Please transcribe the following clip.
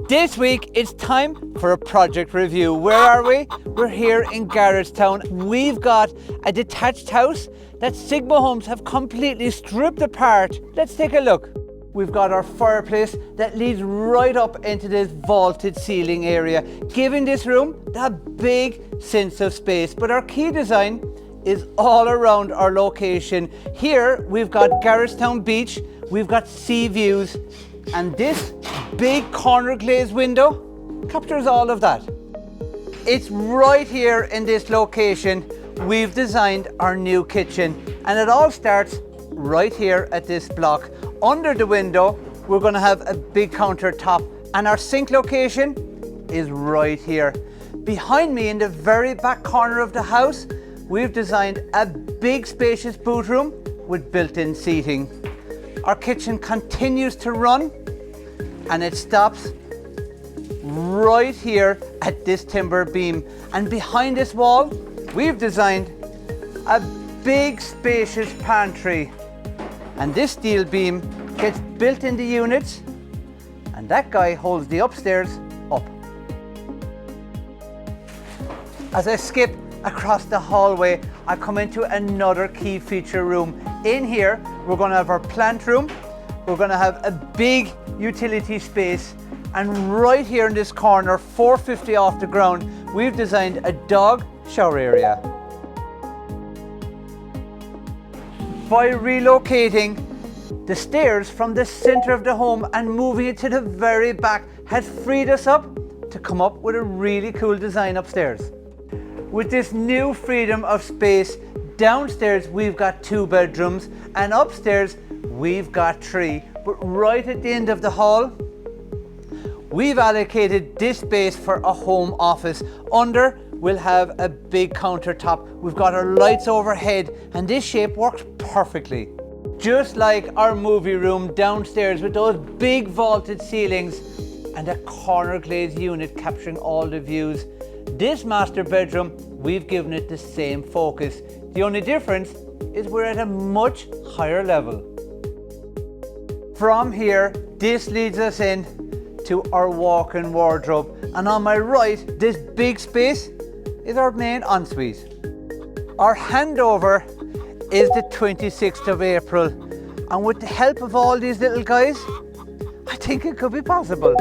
This week it's time for a project review. Where are we? We're here in Garretstown. We've got a detached house that Sigma Homes have completely stripped apart. Let's take a look. We've got our fireplace that leads right up into this vaulted ceiling area, giving this room that big sense of space. But our key design is all around our location. Here we've got Garretstown Beach, we've got sea views, and this big corner glazed window captures all of that. It's right here in this location we've designed our new kitchen, and it all starts right here at this block. Under the window we're going to have a big countertop, and our sink location is right here. Behind me in the very back corner of the house we've designed a big spacious boot room with built-in seating. Our kitchen continues to run and it stops right here at this timber beam, and behind this wall we've designed a big spacious pantry, and this steel beam gets built into units and that guy holds the upstairs up. As I skip across the hallway I come into another key feature room. In here we're going to have our plant room, we're going to have a big utility space, and right here in this corner, 450 off the ground, we've designed a dog shower area. By relocating the stairs from the center of the home and moving it to the very back has freed us up to come up with a really cool design upstairs. With this new freedom of space, downstairs we've got 2 bedrooms and upstairs we've got 3. But right at the end of the hall, we've allocated this space for a home office. Under, we'll have a big countertop. We've got our lights overhead, and this shape works perfectly. Just like our movie room downstairs with those big vaulted ceilings and a corner glazed unit capturing all the views. This master bedroom, we've given it the same focus. The only difference is we're at a much higher level. From here, this leads us in to our walk-in wardrobe, and on my right, this big space is our main ensuite. Our handover is the 26th of April, and with the help of all these little guys, I think it could be possible.